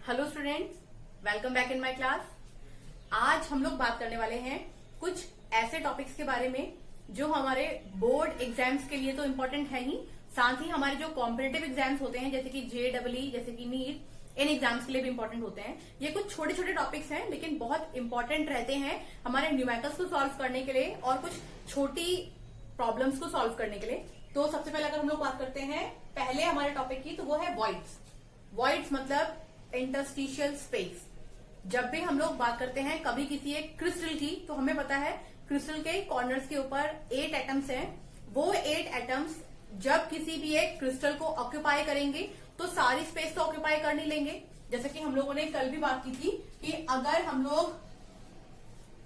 Hello students, welcome back in my class. आज हम लोग बात करने वाले हैं कुछ ऐसे टॉपिक्स के बारे में जो हमारे बोर्ड एग्जाम्स के लिए तो इम्पोर्टेंट है ही, साथ ही हमारे जो कॉम्पिटिटिव एग्जाम्स होते हैं जैसे कि JEE, जैसे कि नीट, इन एग्जाम्स के लिए भी इम्पोर्टेंट होते हैं। ये कुछ छोटे छोटे टॉपिक्स हैं लेकिन बहुत इंपॉर्टेंट रहते हैं हमारे न्यूमेरिकल्स को सॉल्व करने के लिए और कुछ छोटी प्रॉब्लम्स को सॉल्व करने के लिए। तो सबसे पहले अगर हम लोग बात करते हैं पहले हमारे टॉपिक की, तो वो है वॉइड्स। वॉइड्स मतलब इंटरस्टिशियल स्पेस। जब भी हम लोग बात करते हैं कभी किसी एक क्रिस्टल की, तो हमें पता है क्रिस्टल के कॉर्नर्स के ऊपर 8 एटम्स हैं। वो 8 एटम्स जब किसी भी एक क्रिस्टल को ऑक्यूपाई करेंगे तो सारी स्पेस तो ऑक्यूपाई कर नहीं लेंगे। जैसे कि हम लोगों ने कल भी बात की थी कि अगर हम लोग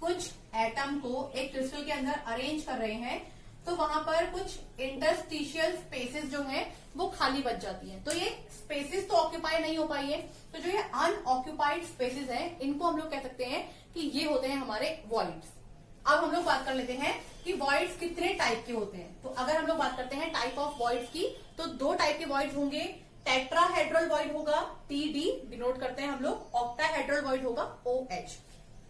कुछ एटम को एक क्रिस्टल के अंदर अरेंज कर रहे हैं तो वहां पर कुछ इंटरस्टिशियल स्पेसेस जो हैं वो खाली बच जाती हैं। तो ये स्पेसेस तो ऑक्यूपाई नहीं हो पाई है, तो जो ये अनऑक्यूपाइड स्पेसेस हैं इनको हम लोग कह सकते हैं कि ये होते हैं हमारे वॉइड्स। अब हम लोग बात कर लेते हैं कि वॉइड्स कितने टाइप के होते हैं। तो अगर हम लोग बात करते हैं टाइप ऑफ वॉइड्स की, तो 2 टाइप के वॉइड्स होंगे। टेट्राहेड्रल वॉइड होगा, TD डिनोट करते हैं हम लोग। ऑक्टाहेड्रल वॉइड होगा, OH।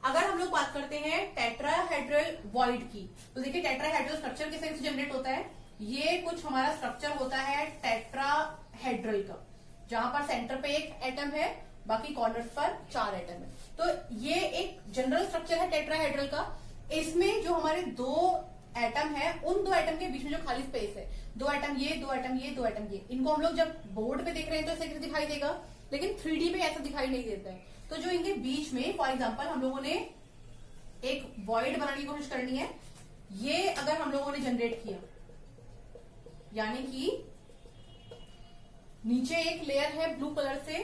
अगर हम लोग बात करते हैं टेट्राहेड्रल वॉइड की, तो देखिए टेट्राहेड्रल स्ट्रक्चर किस तरह से जनरेट होता है। ये कुछ हमारा स्ट्रक्चर होता है टेट्राहेड्रल का, जहां पर सेंटर पे एक एटम है, बाकी कॉर्नर्स पर 4 एटम है। तो ये एक जनरल स्ट्रक्चर है टेट्राहेड्रल का। इसमें जो हमारे 2 एटम है, उन 2 एटम के बीच में जो खाली स्पेस है, 2 एटम ये, 2 एटम ये, 2 एटम ये, इनको हम लोग जब बोर्ड पे देख रहे हैं तो ऐसे दिखाई देगा, लेकिन 3D पे ऐसा दिखाई नहीं देता है। तो जो इनके बीच में, फॉर एग्जाम्पल हम लोगों ने एक वॉइड बनाने की कोशिश करनी है। ये अगर हम लोगों ने जनरेट किया, यानी कि नीचे एक लेयर है ब्लू कलर से,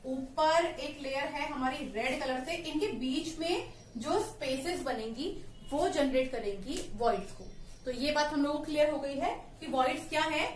ऊपर एक लेयर है हमारी रेड कलर से, इनके बीच में जो स्पेसेस बनेंगी वो जनरेट करेंगी वॉइड्स को। तो ये बात हम लोगों को क्लियर हो गई है कि वॉइड्स क्या है।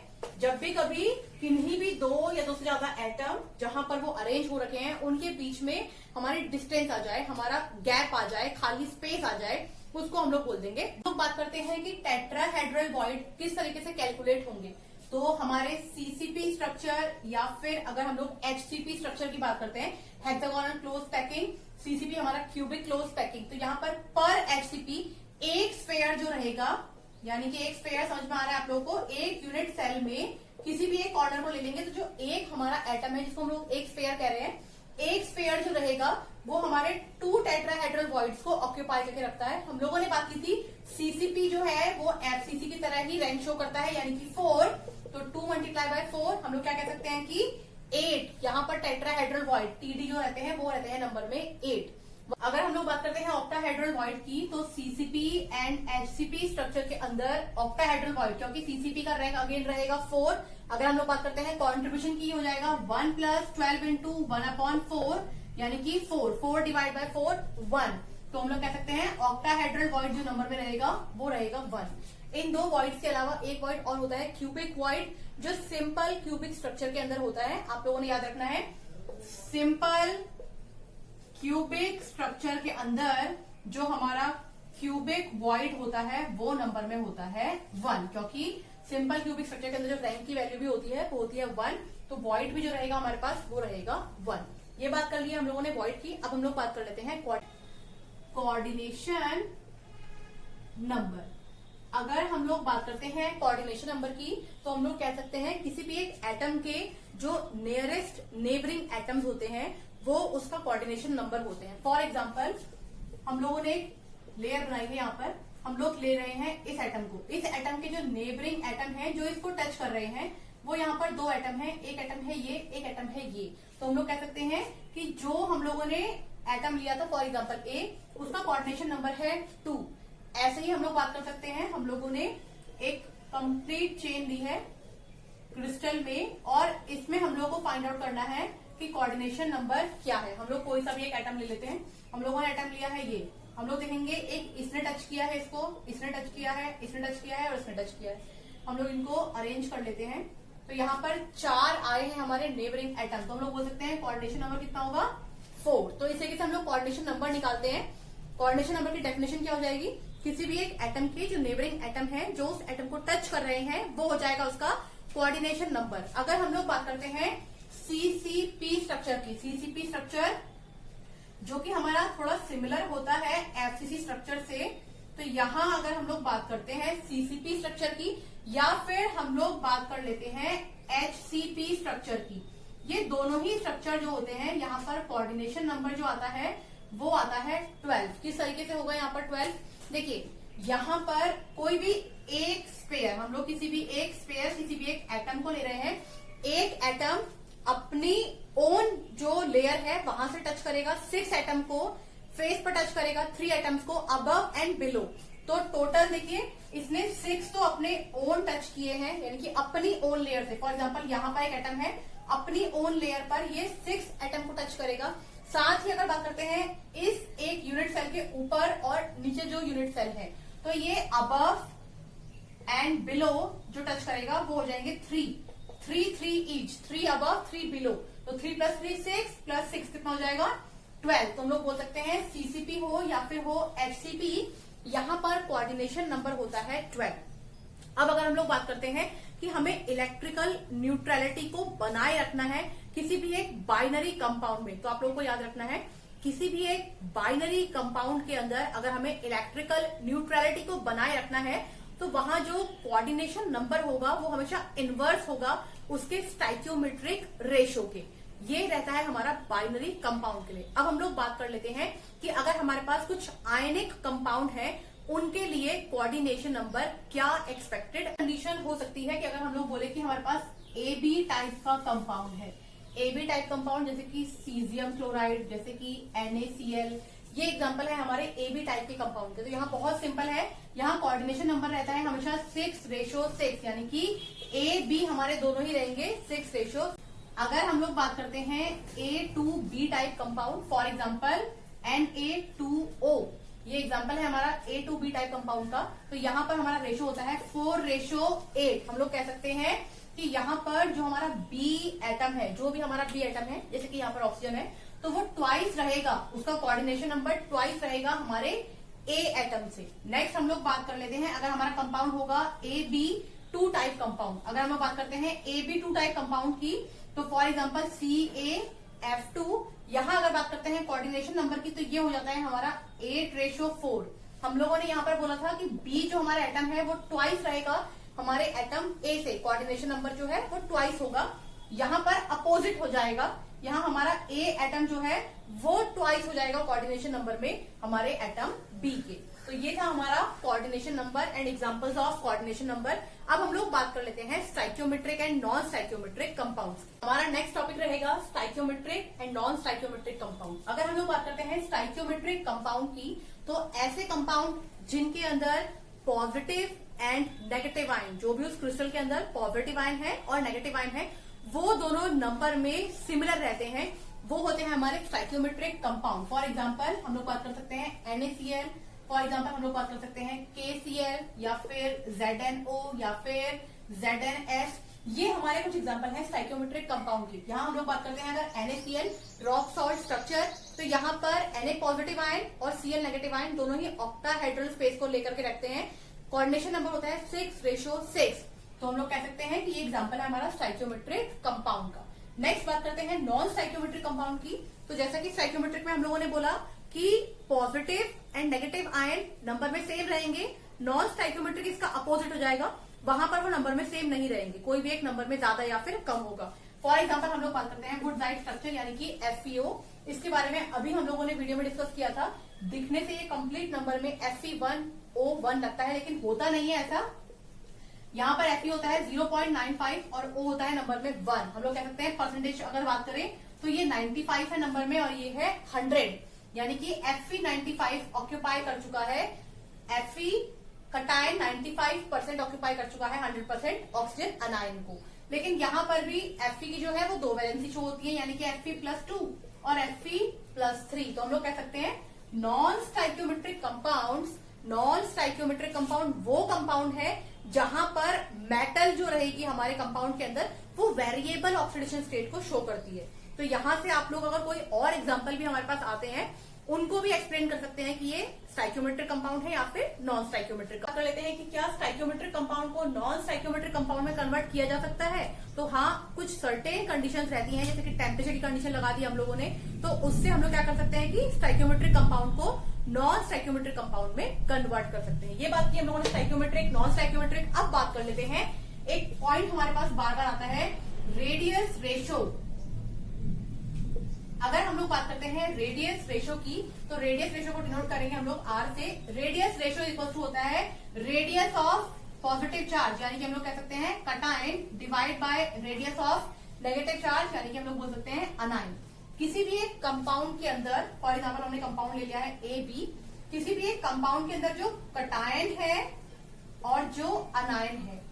जब भी कभी किन्हीं भी 2 या 2 से ज्यादा एटम जहां पर वो अरेंज हो रखे हैं उनके बीच में हमारी डिस्टेंस आ जाए, हमारा गैप आ जाए, खाली स्पेस आ जाए, उसको हम लोग बोल देंगे। तो बात करते हैं कि टेट्राहेड्रल वॉइड किस तरीके से कैलकुलेट होंगे। तो हमारे CCP स्ट्रक्चर या फिर अगर हम लोग HCP स्ट्रक्चर की बात करते हैं, हेक्सागोनल क्लोज पैकिंग, CCP हमारा क्यूबिक क्लोज पैकिंग। तो यहाँ पर HCP एक स्फेयर जो रहेगा, यानी कि एक स्फेयर समझ में आ रहा है आप लोगों को, एक यूनिट सेल में किसी भी एक कॉर्नर को ले लेंगे तो जो एक हमारा एटम है जिसको हम लोग एक स्फेयर कह रहे हैं, एक स्फेयर जो रहेगा वो हमारे 2 टेट्राहेड्रल वॉइड्स को ऑक्यूपाई करके रखता है। हम लोगों ने बात की थी CCP जो है वो FCC की तरह ही रैंक शो करता है, यानी कि 4। तो 2 मल्टीप्लाई बाय 4 हम लोग क्या कह सकते हैं कि 8। यहाँ पर टेट्राहेड्रल वॉइड TD जो रहते हैं वो रहते हैं नंबर में 8। अगर हम लोग बात करते हैं ऑक्टाहेड्रल वॉइड की, तो CCP एंड HCP स्ट्रक्चर के अंदर ऑक्टाहेड्रल वॉइड, क्योंकि CCP का रैंक अगेन रहेगा 4। अगर हम लोग बात करते हैं कॉन्ट्रीब्यूशन की, हो जाएगा 1 + 12 × 1/4, यानी कि 4 डिवाइड बाय 4 1। तो हम लोग कह सकते हैं ऑक्टाहेड्रल वॉइड जो नंबर में रहेगा वो रहेगा 1। इन 2 वॉइड्स के अलावा एक वॉइड और होता है क्यूबिक वॉइड, जो सिंपल क्यूबिक स्ट्रक्चर के अंदर होता है। आप लोगों ने याद रखना है, सिंपल क्यूबिक स्ट्रक्चर के अंदर जो हमारा क्यूबिक वॉइड होता है वो नंबर में होता है 1, क्योंकि सिंपल क्यूबिक स्ट्रक्चर के अंदर जो रैंक की वैल्यू भी होती है वो होती है 1। तो वॉइड भी जो रहेगा हमारे पास वो रहेगा 1। ये बात कर ली हम लोगों ने वॉइड की। अब हम लोग बात कर लेते हैं कोऑर्डिनेशन नंबर। अगर हम लोग बात करते हैं कोऑर्डिनेशन नंबर की, तो हम लोग कह सकते हैं किसी भी एक एटम के जो नियरेस्ट नेबरिंग एटम्स होते हैं वो उसका कोऑर्डिनेशन नंबर होते हैं। फॉर एग्जाम्पल हम लोगों ने एक लेयर बनाई है, यहाँ पर हम लोग ले रहे हैं इस एटम को। इस एटम के जो नेबरिंग एटम है जो इसको टच कर रहे हैं वो यहाँ पर 2 एटम है, एक एटम है ये, एक एटम है ये। तो हम लोग कह सकते हैं कि जो हम लोगों ने एटम लिया था फॉर एग्जाम्पल A, उसका कोऑर्डिनेशन नंबर है 2। ऐसे ही हम लोग बात कर सकते हैं, हम लोगों ने एक कंप्लीट चेन ली है क्रिस्टल में और इसमें हम लोग को फाइंड आउट करना है कि कोऑर्डिनेशन नंबर क्या है। हम लोग कोई सा भी एक एटम ले लेते हैं। हम लोगों ने एटम लिया है ये, हम लोग देखेंगे एक इसने टच किया है इसको, इसने टच किया है, इसने टच किया है और इसने टच किया है। हम लोग इनको अरेंज कर लेते हैं। तो यहाँ पर 4 आए हैं हमारे नेबरिंग एटम, तो हम लोग बोल सकते हैं कोऑर्डिनेशन नंबर कितना होगा 4। तो इस तरीके से हम लोग कोऑर्डिनेशन नंबर निकालते हैं। कोऑर्डिनेशन नंबर की डेफिनेशन क्या हो जाएगी, किसी भी एक एटम के जो नेबरिंग एटम है जो उस एटम को टच कर रहे हैं वो हो जाएगा उसका कोऑर्डिनेशन नंबर। अगर हम लोग बात करते हैं सीसीपी स्ट्रक्चर की। सीसीपी स्ट्रक्चर जो कि हमारा थोड़ा सिमिलर होता है एफसीसी स्ट्रक्चर से। तो यहां अगर हम लोग बात करते हैं सीसीपी स्ट्रक्चर की, या फिर हम लोग बात कर लेते हैं एचसीपी स्ट्रक्चर की, ये दोनों ही स्ट्रक्चर जो होते हैं यहाँ पर कोऑर्डिनेशन नंबर जो आता है वो आता है 12। किस तरीके से होगा यहाँ पर 12? देखिए यहाँ पर कोई भी एक स्पेयर, हम लोग किसी भी एक स्पेयर, किसी भी एक एटम को ले रहे हैं। एक एटम अपनी ओन जो लेयर है वहां से टच करेगा, 6 एटम को फेस पर टच करेगा, 3 एटम्स को अबव एंड बिलो। तो टोटल देखिए इसने 6 तो अपने ओन टच किए हैं, यानी कि अपनी ओन लेयर से। फॉर एग्जाम्पल यहाँ पर एक एटम है, अपनी ओन लेयर पर ये 6 एटम को टच करेगा। साथ ही अगर बात करते हैं इस एक यूनिट सेल के ऊपर और नीचे जो यूनिट सेल है, तो ये अबव एंड बिलो जो टच करेगा वो हो जाएंगे 3 ईच, 3 अबव 3 बिलो। तो 3 + 3 6 + 6 कितना हो जाएगा 12। तो हम लोग बोल सकते हैं सीसीपी हो या फिर हो एचसीपी, यहाँ पर कोऑर्डिनेशन नंबर होता है 12। अब अगर हम लोग बात करते हैं कि हमें इलेक्ट्रिकल न्यूट्रलिटी को बनाए रखना है किसी भी एक बाइनरी कंपाउंड में, तो आप लोगों को याद रखना है किसी भी एक बाइनरी कंपाउंड के अंदर अगर हमें इलेक्ट्रिकल न्यूट्रलिटी को बनाए रखना है तो वहां जो कोऑर्डिनेशन नंबर होगा वो हमेशा इनवर्स होगा उसके स्टाइकियोमेट्रिक रेशो के। ये रहता है हमारा बाइनरी कंपाउंड के लिए। अब हम लोग बात कर लेते हैं कि अगर हमारे पास कुछ आयनिक कंपाउंड है उनके लिए कोऑर्डिनेशन नंबर क्या एक्सपेक्टेड कंडीशन हो सकती है। कि अगर हम लोग बोले कि हमारे पास ए बी टाइप का कंपाउंड है, ए बी टाइप कंपाउंड जैसे कि सीजियम क्लोराइड, जैसे कि NaCl, ये एग्जांपल है हमारे ए बी टाइप के कंपाउंड के। तो यहाँ बहुत सिंपल है, यहाँ कोऑर्डिनेशन नंबर रहता है हमेशा 6:6, यानी कि ए बी हमारे दोनों ही रहेंगे 6:। अगर हम लोग बात करते हैं A2B type compound, for example Na2O, ये एग्जाम्पल है हमारा A2B टाइप कंपाउंड का, तो यहाँ पर हमारा रेशो होता है 4:8। हम लोग कह सकते हैं कि यहाँ पर जो हमारा B एटम है, जो भी हमारा B एटम है, जैसे कि यहाँ पर ऑक्सीजन है, तो वो ट्वाइस रहेगा, उसका कोऑर्डिनेशन नंबर ट्वाइस रहेगा हमारे A एटम से। नेक्स्ट हम लोग बात कर लेते हैं अगर हमारा कंपाउंड होगा AB2 टाइप कंपाउंड। अगर हम लोग बात करते हैं AB2 टाइप कंपाउंड की, तो फॉर एग्जाम्पल CaF2, यहाँ अगर बात करते हैं कोऑर्डिनेशन नंबर की, तो ये हो जाता है हमारा 8:4। हम लोगों ने यहाँ पर बोला था कि B जो हमारा एटम है वो ट्वाइस रहेगा हमारे एटम A से, कोऑर्डिनेशन नंबर जो है वो ट्वाइस होगा। यहाँ पर अपोजिट हो जाएगा, यहाँ हमारा A एटम जो है वो ट्वाइस हो जाएगा कोऑर्डिनेशन नंबर में हमारे एटम B के। तो ये था हमारा coordination number and examples of coordination number. अब हम लोग बात कर लेते हैं stoichiometric and non stoichiometric compounds. हमारा नेक्स्ट टॉपिक रहेगा stoichiometric and non stoichiometric compound. अगर हम लोग बात करते हैं स्टाइकियोमेट्रिक कंपाउंड की, तो ऐसे कंपाउंड जिनके अंदर पॉजिटिव एंड नेगेटिव आयन, जो भी उस क्रिस्टल के अंदर पॉजिटिव आयन है और नेगेटिव आयन है, वो दोनों नंबर में सिमिलर रहते हैं, वो होते हैं हमारे स्टाइकियोमेट्रिक कंपाउंड। फॉर एग्जाम्पल हम लोग बात कर सकते हैं NaCl, फॉर एग्जाम्पल हम लोग बात कर सकते हैं KCl, या फिर ZnO, या फिर ZnS। ये हमारे कुछ एग्जाम्पल हैं स्टाइकियोमेट्रिक कंपाउंड की। यहाँ हम लोग बात करते हैं अगर NaCl रॉक सॉल्ट स्ट्रक्चर, तो यहाँ पर Na पॉजिटिव आयन और Cl नेगेटिव आयन दोनों ही ऑक्टाहेड्रल स्पेस को लेकर के रखते हैं। कोऑर्डिनेशन नंबर होता है 6:6। तो हम लोग कह सकते हैं कि ये एग्जाम्पल है हमारा स्टाइकियोमेट्रिक कंपाउंड का। नेक्स्ट बात करते हैं नॉन स्टाइकियोमेट्रिक कंपाउंड की। तो जैसा कि स्टाइकियोमेट्रिक में हम लोगों ने बोला कि positive and negative ion number में सेम रहेंगे, नॉन स्टाइकियोमेट्रिक इसका अपोजिट हो जाएगा, वहां पर वो नंबर में सेम नहीं रहेंगे, कोई भी एक नंबर में ज्यादा या फिर कम होगा। फॉर एग्जाम्पल हम लोग बात करते हैं वुडसाइड स्ट्रक्चर, यानी कि FeO। इसके बारे में अभी हम लोगों ने वीडियो में डिस्कस किया था। दिखने से ये कंप्लीट नंबर में Fe1O1 लगता है, लेकिन होता नहीं है ऐसा। यहाँ पर Fe होता है 0.95 और O होता है नंबर में 1। हम लोग कह सकते हैं परसेंटेज अगर बात करें तो ये 95 है नंबर में और ये है 100, यानी कि Fe 95 ऑक्यूपाई कर चुका है, Fe कटायन 95% ऑक्यूपाई कर चुका है 100% ऑक्सीजन अनायन को। लेकिन यहाँ पर भी Fe की जो है वो 2 वैलेंसी शो होती है, यानी कि Fe+2 और Fe+3। तो हम लोग कह सकते हैं नॉन स्टाइकियोमेट्रिक कंपाउंड वो कंपाउंड है जहां पर मेटल जो रहेगी हमारे कंपाउंड के अंदर वो वेरिएबल ऑक्सीडेशन स्टेट को शो करती है। तो यहां से आप लोग अगर कोई और एग्जांपल भी हमारे पास आते हैं उनको भी एक्सप्लेन कर सकते हैं कि ये स्टाइक्योमेट्रिक कंपाउंड है या फिर नॉन स्टाइक्योमेट्रिक। कर लेते हैं कि क्या स्टाइक्योमेट्रिक कंपाउंड को नॉन स्टाइक्योमेट्रिक कंपाउंड में कन्वर्ट किया जा सकता है। तो हाँ, कुछ सर्टेन कंडीशंस रहती हैं, जैसे कि टेम्परेचर की कंडीशन लगा दी हम लोगों ने, तो उससे हम लोग क्या कर सकते हैं कि स्टाइक्योमेट्रिक कंपाउंड को नॉन स्टाइक्योमेट्रिक कंपाउंड में कन्वर्ट कर सकते हैं। ये बात की हम लोगों ने स्टाइक्योमेट्रिक, नॉन स्टाइक्योमेट्रिक। अब बात कर लेते हैं, एक पॉइंट हमारे पास बार बार आता है, रेडियस रेशो। अगर हम लोग बात करते हैं रेडियस रेशो की, तो रेडियस रेशो को डिनोट करेंगे हम लोग आर से। रेडियस रेशो इक्वल टू होता है रेडियस ऑफ पॉजिटिव चार्ज, यानी कि हम लोग कह सकते हैं cation, divide by radius of negative charge, यानी कि हम लोग बोल सकते हैं अनायन। किसी भी एक कंपाउंड के अंदर, फॉर एग्जाम्पल हमने कंपाउंड ले लिया है ए बी, किसी भी एक कंपाउंड के अंदर जो कटायन है और जो अनायन है,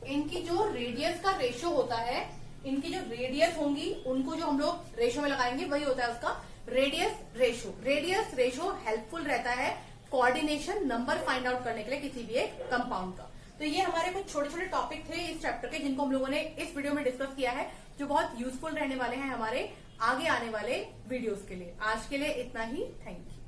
इनकी जो रेडियस का रेशो होता है, इनकी जो रेडियस होंगी उनको जो हम लोग रेशो में लगाएंगे वही होता है उसका radius ratio. Radius ratio helpful रहता है कोऑर्डिनेशन नंबर फाइंड आउट करने के लिए किसी भी एक कंपाउंड का। तो ये हमारे कुछ छोटे छोटे टॉपिक थे इस चैप्टर के, जिनको हम लोगों ने इस वीडियो में डिस्कस किया है, जो बहुत यूजफुल रहने वाले हैं हमारे आगे आने वाले वीडियोस के लिए। आज के लिए इतना ही, थैंक यू।